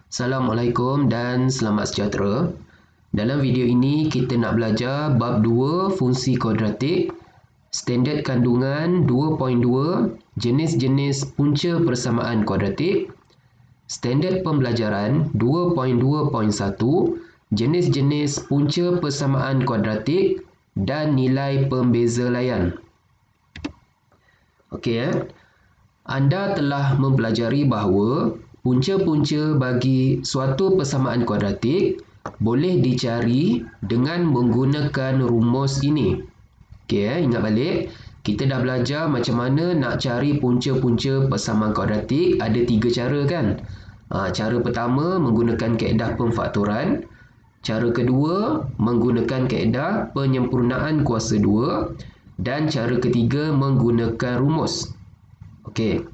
Assalamualaikum dan selamat sejahtera. Dalam video ini kita nak belajar bab 2 fungsi kuadratik, standard kandungan 2.2, jenis-jenis punca persamaan kuadratik, standard pembelajaran 2.2.1, jenis-jenis punca persamaan kuadratik dan nilai pembeza layan. Okey, anda telah mempelajari bahawa punca-punca bagi suatu persamaan kuadratik boleh dicari dengan menggunakan rumus ini. Okey, ingat balik. Kita dah belajar macam mana nak cari punca-punca persamaan kuadratik. Ada 3 cara kan? Cara pertama menggunakan kaedah pemfaktoran. Cara kedua menggunakan kaedah penyempurnaan kuasa 2. Dan cara ketiga menggunakan rumus. Okey.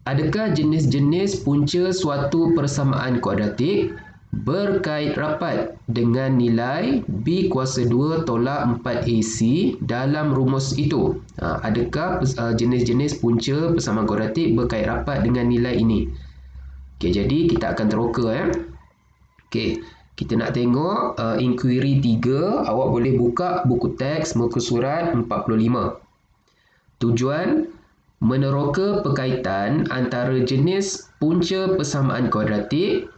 Adakah jenis-jenis punca suatu persamaan kuadratik berkait rapat dengan nilai B kuasa 2 tolak 4AC dalam rumus itu? Adakah jenis-jenis punca persamaan kuadratik berkait rapat dengan nilai ini? Okey, jadi kita akan teroka Okey, kita nak tengok inquiry 3. Awak boleh buka buku teks muka surat 45. Tujuan meneroka perkaitan antara jenis punca persamaan kuadratik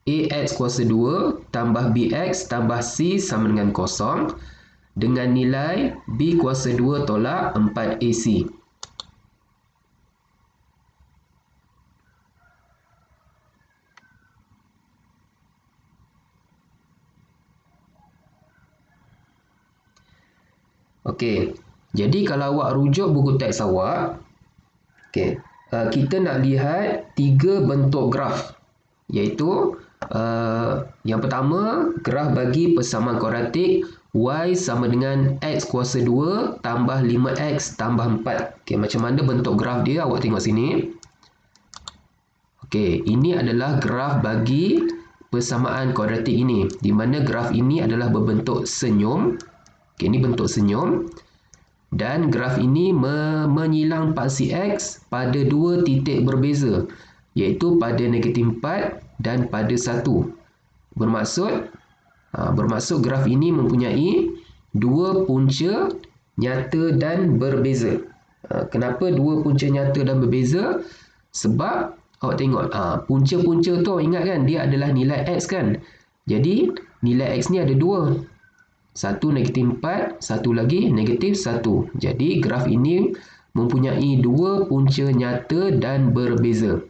AX kuasa 2 tambah BX tambah C sama dengan 0 dengan nilai B kuasa 2 tolak 4AC. Okey, jadi kalau awak rujuk buku teks awak, okey, kita nak lihat 3 bentuk graf, iaitu yang pertama graf bagi persamaan kuadratik Y sama dengan X kuasa 2 tambah 5X tambah 4. Okey, macam mana bentuk graf dia? Awak tengok sini. Okey, ini adalah graf bagi persamaan kuadratik ini, di mana graf ini adalah berbentuk senyum. Okey, ini bentuk senyum. Dan graf ini menyilang paksi X pada 2 titik berbeza, iaitu pada negatif 4 dan pada 1. Bermaksud graf ini mempunyai 2 punca nyata dan berbeza. Kenapa 2 punca nyata dan berbeza? Sebab awak tengok, punca-punca tu ingat kan, dia adalah nilai X kan. Jadi nilai X ni ada 2. Satu negatif 4, satu lagi negatif 1. Jadi graf ini mempunyai 2 punca nyata dan berbeza.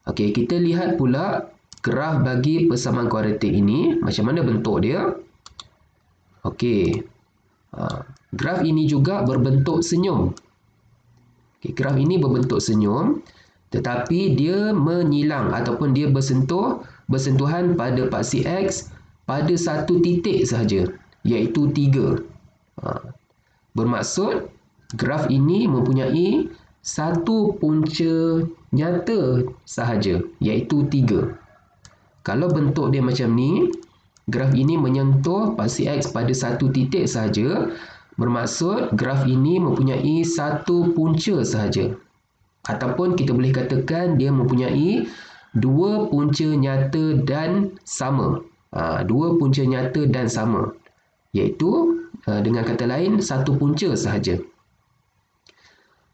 Okey, kita lihat pula graf bagi persamaan kuadratik ini. Macam mana bentuk dia? Okey, graf ini juga berbentuk senyum. Okey, graf ini berbentuk senyum, tetapi dia menyilang ataupun dia bersentuhan pada paksi X pada 1 titik sahaja, iaitu 3. Bermaksud graf ini mempunyai 1 punca nyata sahaja, iaitu 3. Kalau bentuk dia macam ni, graf ini menyentuh paksi X pada 1 titik sahaja, bermaksud graf ini mempunyai 1 punca sahaja. Ataupun kita boleh katakan dia mempunyai 2 punca nyata dan sama. 2 punca nyata dan sama, iaitu dengan kata lain 1 punca sahaja.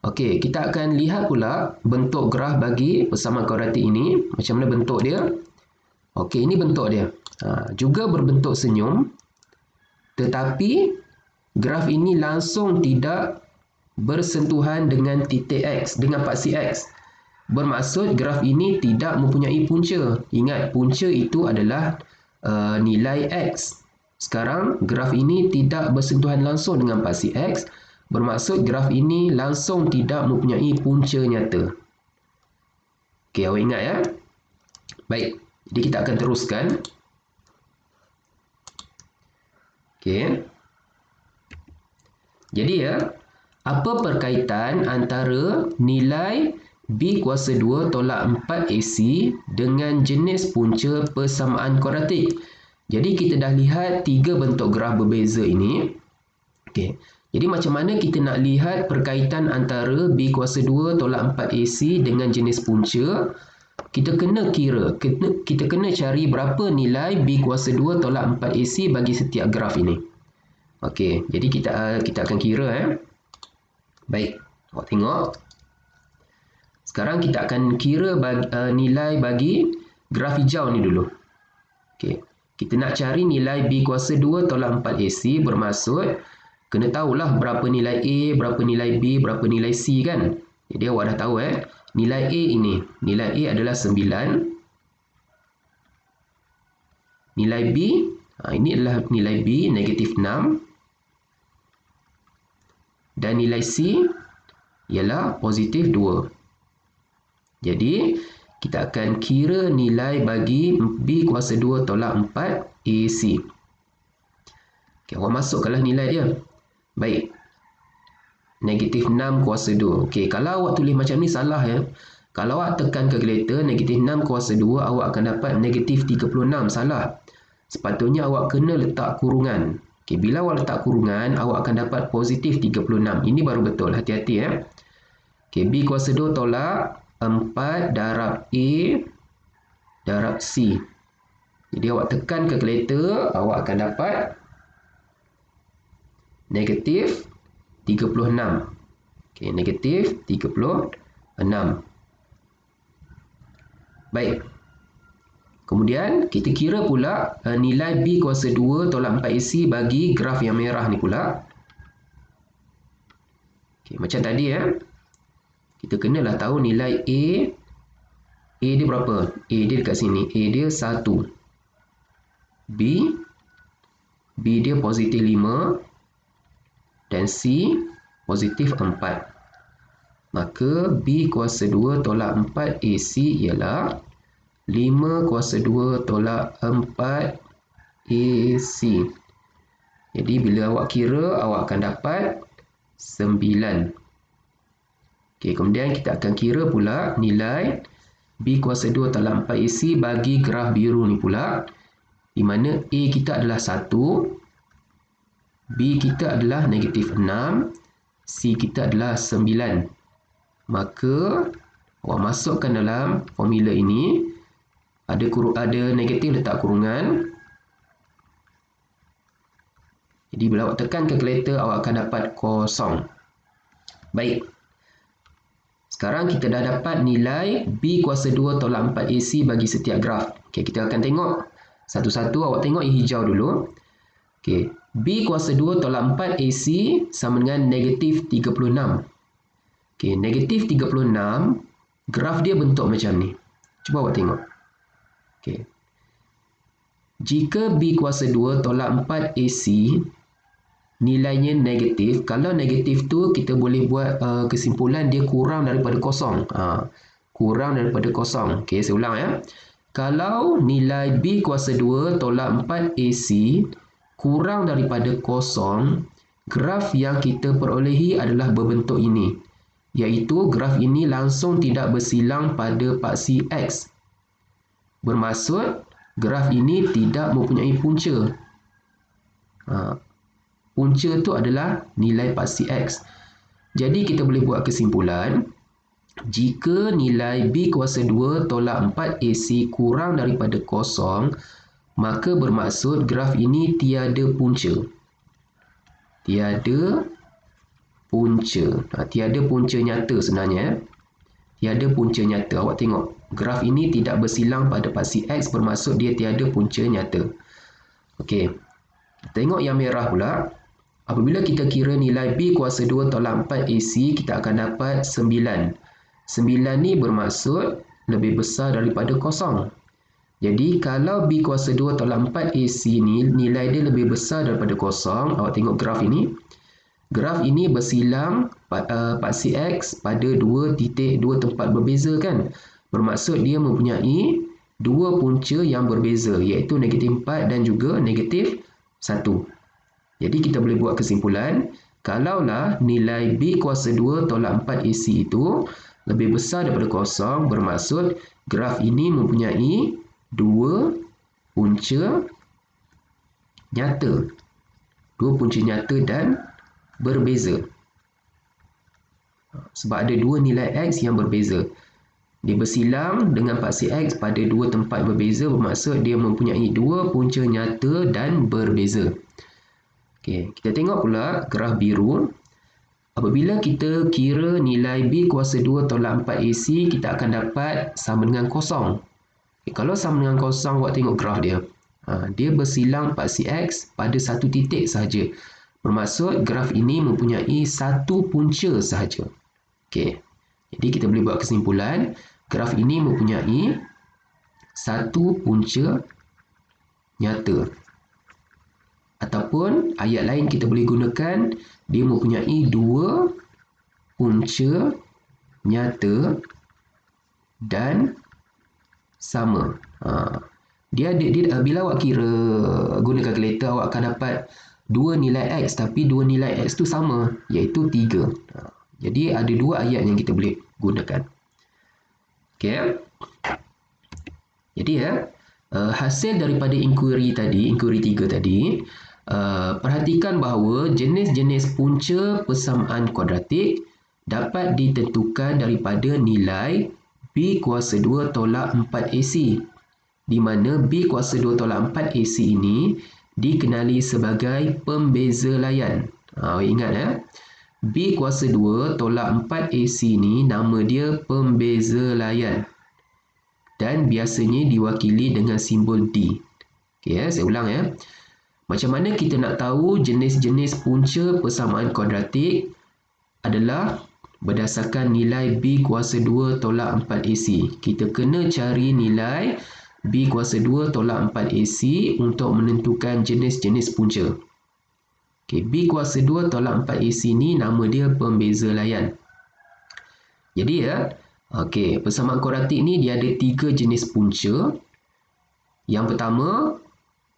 Okey, kita akan lihat pula bentuk graf bagi persamaan kuadratik ini. Macam mana bentuk dia? Okey, ini bentuk dia. Juga berbentuk senyum, tetapi graf ini langsung tidak bersentuhan dengan titik X, dengan paksi X. Bermaksud graf ini tidak mempunyai punca. Ingat, punca itu adalah nilai X. Sekarang graf ini tidak bersentuhan langsung dengan paksi X, bermaksud graf ini langsung tidak mempunyai punca nyata. Okey, awak ingat ya? Baik, jadi kita akan teruskan. Okey. Jadi apa perkaitan antara nilai B kuasa 2 tolak 4AC dengan jenis punca persamaan kuadratik? Jadi kita dah lihat 3 bentuk graf berbeza ini. Okey. Jadi macam mana kita nak lihat perkaitan antara B kuasa 2 tolak 4AC dengan jenis punca? kita kena cari berapa nilai B kuasa 2 tolak 4AC bagi setiap graf ini. Okey, jadi kita akan kira. Baik, awak tengok. Sekarang kita akan kira nilai bagi graf hijau ni dulu. Okey, kita nak cari nilai B kuasa 2 tolak 4AC, bermaksud kena tahulah berapa nilai A, berapa nilai B, berapa nilai C kan. Jadi awak dah tahu nilai A ini. Nilai A adalah 9. Nilai B, ini adalah nilai B, negatif 6. Dan nilai C ialah positif 2. Jadi, kita akan kira nilai bagi B kuasa 2 tolak 4 AC. Okay, awak masukkanlah nilai dia. Baik. Negatif 6 kuasa 2. Okey, kalau awak tulis macam ni salah Kalau awak tekan kalkulator negatif 6 kuasa 2, awak akan dapat negatif 36. Salah. Sepatutnya awak kena letak kurungan. Okey, bila awak letak kurungan, awak akan dapat positif 36. Ini baru betul. Hati-hati Okey, B kuasa 2 tolak 4 darab A darab C. Jadi awak tekan kalkulator, awak akan dapat negatif 36. Okey, negatif 36. Baik. Kemudian kita kira pula nilai B kuasa 2 tolak 4AC bagi graf yang merah ni pula. Okey, macam tadi kita kenalah tahu nilai A. A dia berapa? A dia dekat sini. A dia 1. B dia positif 5. Dan C positif 4. Maka B kuasa 2 tolak 4 AC ialah 5 kuasa 2 tolak 4 AC. Jadi bila awak kira, awak akan dapat 9. Okey, kemudian kita akan kira pula nilai B kuasa 2 tolak 4 AC bagi graf biru ni pula, di mana A kita adalah 1, B kita adalah negatif 6, C kita adalah 9. Maka awak masukkan dalam formula ini, ada negatif letak kurungan. Jadi bila awak tekan kalkulator, awak akan dapat kosong. Baik. Sekarang kita dah dapat nilai B kuasa 2 tolak 4 AC bagi setiap graf. Okey, kita akan tengok satu-satu. Awak tengok yang hijau dulu. Okey, B kuasa 2 tolak 4 AC sama dengan negatif 36. Okey, negatif 36, graf dia bentuk macam ni. Cuba awak tengok. Okey. Jika B kuasa 2 tolak 4 AC nilainya negatif, kalau negatif tu kita boleh buat kesimpulan dia kurang daripada kosong. Kurang daripada kosong. Okey, saya ulang Kalau nilai B kuasa 2 tolak 4 AC kurang daripada kosong, graf yang kita perolehi adalah berbentuk ini. Iaitu graf ini langsung tidak bersilang pada paksi X. Bermaksud graf ini tidak mempunyai punca. Punca itu adalah nilai paksi X. Jadi kita boleh buat kesimpulan, jika nilai B kuasa 2 tolak 4 AC kurang daripada kosong, maka bermaksud graf ini tiada punca. Tiada punca. Tiada punca nyata sebenarnya. Tiada punca nyata. Awak tengok. Graf ini tidak bersilang pada paksi X, bermaksud dia tiada punca nyata. Okey. Tengok yang merah pula. Apabila kita kira nilai B kuasa 2 tolak 4 AC, kita akan dapat 9. 9 ni bermaksud lebih besar daripada kosong. Jadi kalau B kuasa 2 tolak 4 AC ni nilai dia lebih besar daripada kosong, awak tengok graf ini. Graf ini bersilang paksi X pada dua tempat berbeza kan. Bermaksud dia mempunyai dua punca yang berbeza, iaitu negatif 4 dan juga negatif 1. Jadi kita boleh buat kesimpulan, kalaulah nilai B kuasa 2 tolak 4 AC itu lebih besar daripada kosong, bermaksud graf ini mempunyai dua punca nyata. Dua punca nyata dan berbeza. Sebab ada dua nilai X yang berbeza. Dia bersilang dengan paksi X pada dua tempat berbeza, bermaksud dia mempunyai dua punca nyata dan berbeza. Okey, kita tengok pula graf biru. Apabila kita kira nilai B kuasa 2 tolak 4 AC, kita akan dapat sama dengan kosong. Okay, kalau sama dengan kosong, awak tengok graf dia. Dia bersilang paksi X pada satu titik sahaja. Bermaksud graf ini mempunyai satu punca sahaja. Okay. Jadi kita boleh buat kesimpulan, graf ini mempunyai satu punca nyata. Ataupun ayat lain kita boleh gunakan, dia mempunyai dua punca nyata dan sama. Bila awak kira guna kalkulator, awak akan dapat dua nilai X, tapi dua nilai X tu sama, iaitu 3. Jadi ada dua ayat yang kita boleh gunakan. Okay. Jadi hasil daripada inquiry 3 tadi, perhatikan bahawa jenis-jenis punca persamaan kuadratik dapat ditentukan daripada nilai B kuasa 2 tolak 4 AC, di mana B kuasa 2 tolak 4 AC ini dikenali sebagai pembeza layan. Ingat B kuasa 2 tolak 4 AC ini nama dia pembeza layan dan biasanya diwakili dengan simbol D. Okay, saya ulang Macam mana kita nak tahu jenis-jenis punca persamaan kuadratik adalah berdasarkan nilai B kuasa 2 tolak 4 AC. Kita kena cari nilai B kuasa 2 tolak 4 AC untuk menentukan jenis-jenis punca. Okay, B kuasa 2 tolak 4 AC ni nama dia pembeza layan. Jadi okay, persamaan kuadratik ni dia ada 3 jenis punca. Yang pertama,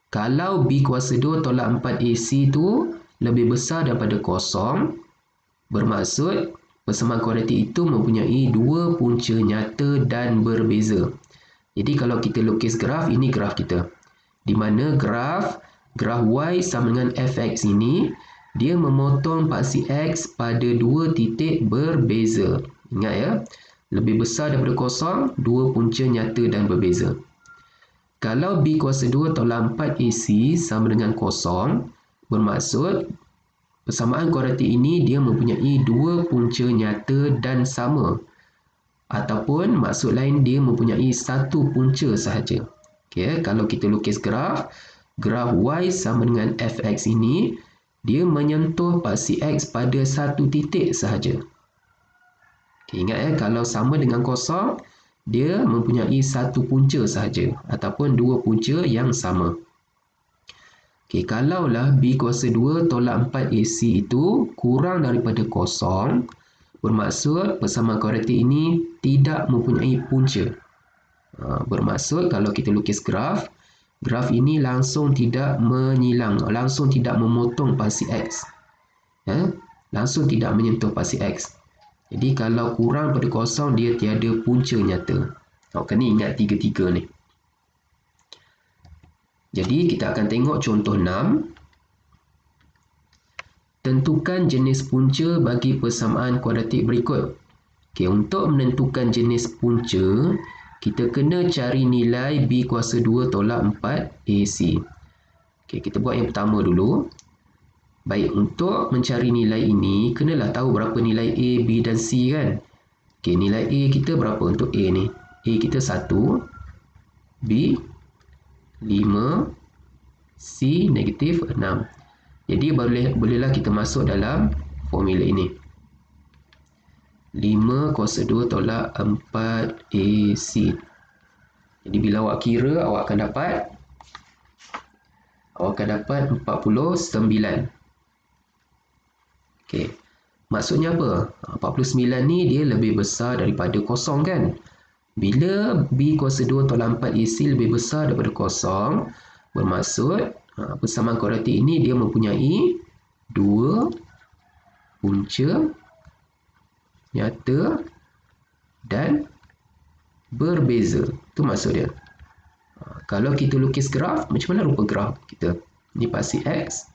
kalau B kuasa 2 tolak 4 AC tu lebih besar daripada kosong, bermaksud persamaan kuadratik itu mempunyai dua punca nyata dan berbeza. Jadi kalau kita lukis graf, ini graf kita. Di mana graf Y sama dengan fx ini, dia memotong paksi X pada dua titik berbeza. Ingat lebih besar daripada kosong, dua punca nyata dan berbeza. Kalau B kuasa 2 tolak 4 AC sama dengan kosong, bermaksud persamaan kuadratik ini dia mempunyai dua punca nyata dan sama. Ataupun maksud lain dia mempunyai satu punca sahaja. Okay, kalau kita lukis graf Y sama dengan fx ini, dia menyentuh paksi X pada satu titik sahaja. Okay, ingat kalau sama dengan kosong, dia mempunyai satu punca sahaja ataupun dua punca yang sama. Okay, kalaulah B kuasa 2 tolak 4 AC itu kurang daripada kosong, bermaksud persamaan kuadratik ini tidak mempunyai punca. Bermaksud kalau kita lukis graf ini langsung tidak menyilang, langsung tidak memotong paksi X. Langsung tidak menyentuh paksi X. Jadi kalau kurang pada kosong, dia tiada punca nyata. Kena ingat 3 ni. Jadi kita akan tengok contoh 6. Tentukan jenis punca bagi persamaan kuadratik berikut. Okay, untuk menentukan jenis punca, kita kena cari nilai B kuasa 2 tolak 4 AC. Okay, kita buat yang pertama dulu. Baik, untuk mencari nilai ini, kenalah tahu berapa nilai A, B dan C kan. Okay, nilai A kita berapa untuk A ni? A kita 1, B 5, C negatif 6. Jadi bolehlah kita masuk dalam formula ini. 5 kuasa 2 tolak 4 AC. Jadi bila awak kira, awak akan dapat 49. Okey. Maksudnya apa? 49 ni dia lebih besar daripada kosong kan? Bila B kuasa 2 tolak 4 AC lebih besar daripada kosong, bermaksud persamaan kuadratik ini dia mempunyai dua punca nyata dan berbeza. Itu maksud dia. Kalau kita lukis graf, macam mana rupa graf kita? Ini paksi X.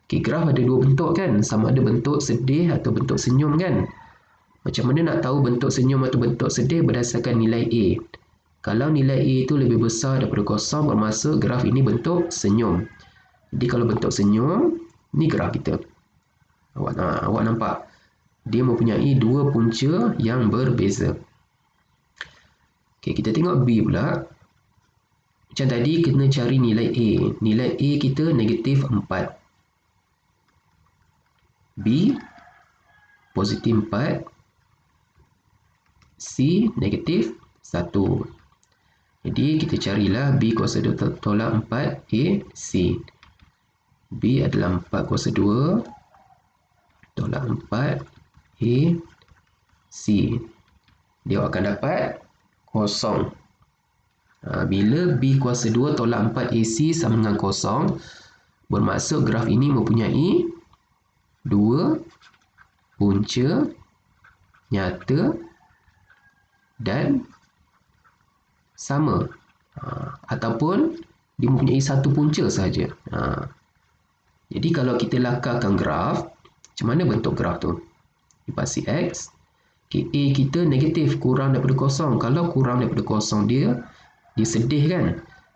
Okay, graf ada dua bentuk kan? Sama ada bentuk sedih atau bentuk senyum kan? Macam mana nak tahu bentuk senyum atau bentuk sedih berdasarkan nilai A? Kalau nilai A itu lebih besar daripada kosong, bermaksud graf ini bentuk senyum. Jadi kalau bentuk senyum, ni graf kita. Awak nampak? Dia mempunyai dua punca yang berbeza. Okey, kita tengok B pula. Macam tadi, kena cari nilai A. Nilai A kita negatif 4. B, positif 4. C, negatif 1. Jadi, kita carilah B kuasa 2 tolak 4 A, C. B adalah 4 kuasa 2 tolak 4 A, C. Dia akan dapat kosong. Bila B kuasa 2 tolak 4 AC sama dengan kosong, bermaksud graf ini mempunyai dua punca nyata dan sama. Ataupun dia mempunyai satu punca sahaja. Jadi kalau kita lakarkan graf, macam mana bentuk graf tu? Dipasi X. Okay, A kita negatif, kurang daripada kosong. Kalau kurang daripada kosong, dia sedih kan?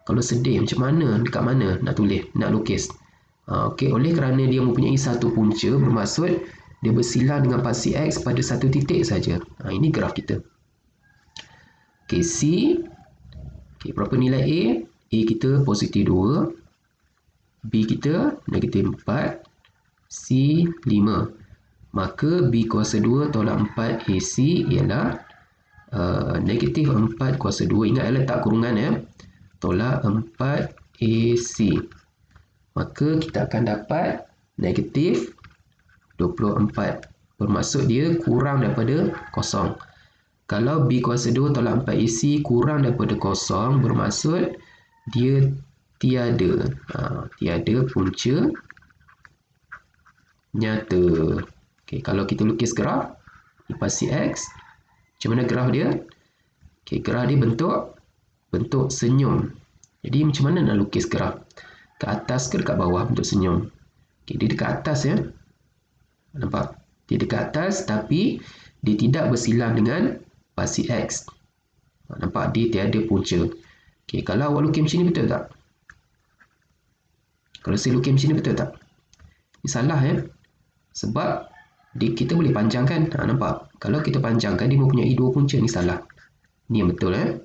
Kalau sedih, macam mana? Dekat mana nak tulis, nak lukis? Okey, oleh kerana dia mempunyai satu punca, bermaksud dia bersilang dengan pasi X pada satu titik saja. Ini graf kita. Okey, C. Okey, berapa nilai A? A kita positif 2. B kita negatif 4. C 5. Maka B kuasa 2 tolak 4 AC ialah negatif 4 kuasa 2. Ingat letak kurungan ya. Tolak 4 AC. Maka kita akan dapat negatif 24. Bermaksud dia kurang daripada kosong. Kalau B kuasa 2 tolak 4 AC kurang daripada kosong, bermaksud dia tiada punca nyata. Okay, kalau kita lukis graf dipasi X, macam mana graf dia? Okay, graf dia bentuk senyum. Jadi macam mana nak lukis graf? Ke atas ke dekat bawah bentuk senyum? Okay, dia dekat atas ya. Nampak? Dia dekat atas tapi dia tidak bersilang dengan pasi X. Nampak? Dia tiada punca. Okay, kalau awak lukis macam ni betul tak? Kalau saya lukis macam ni betul tak? Ini salah ya. Sebab kita boleh panjangkan. Nampak? Kalau kita panjangkan dia mempunyai dua punca. Ni salah. Ni yang betul ya.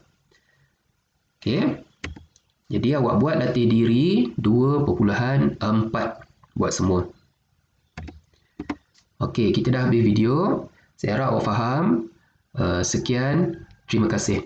Okey. Jadi awak buat latih diri 2.4 buat semua. Okey, kita dah habis video. Saya harap awak faham. Sekian. Terima kasih.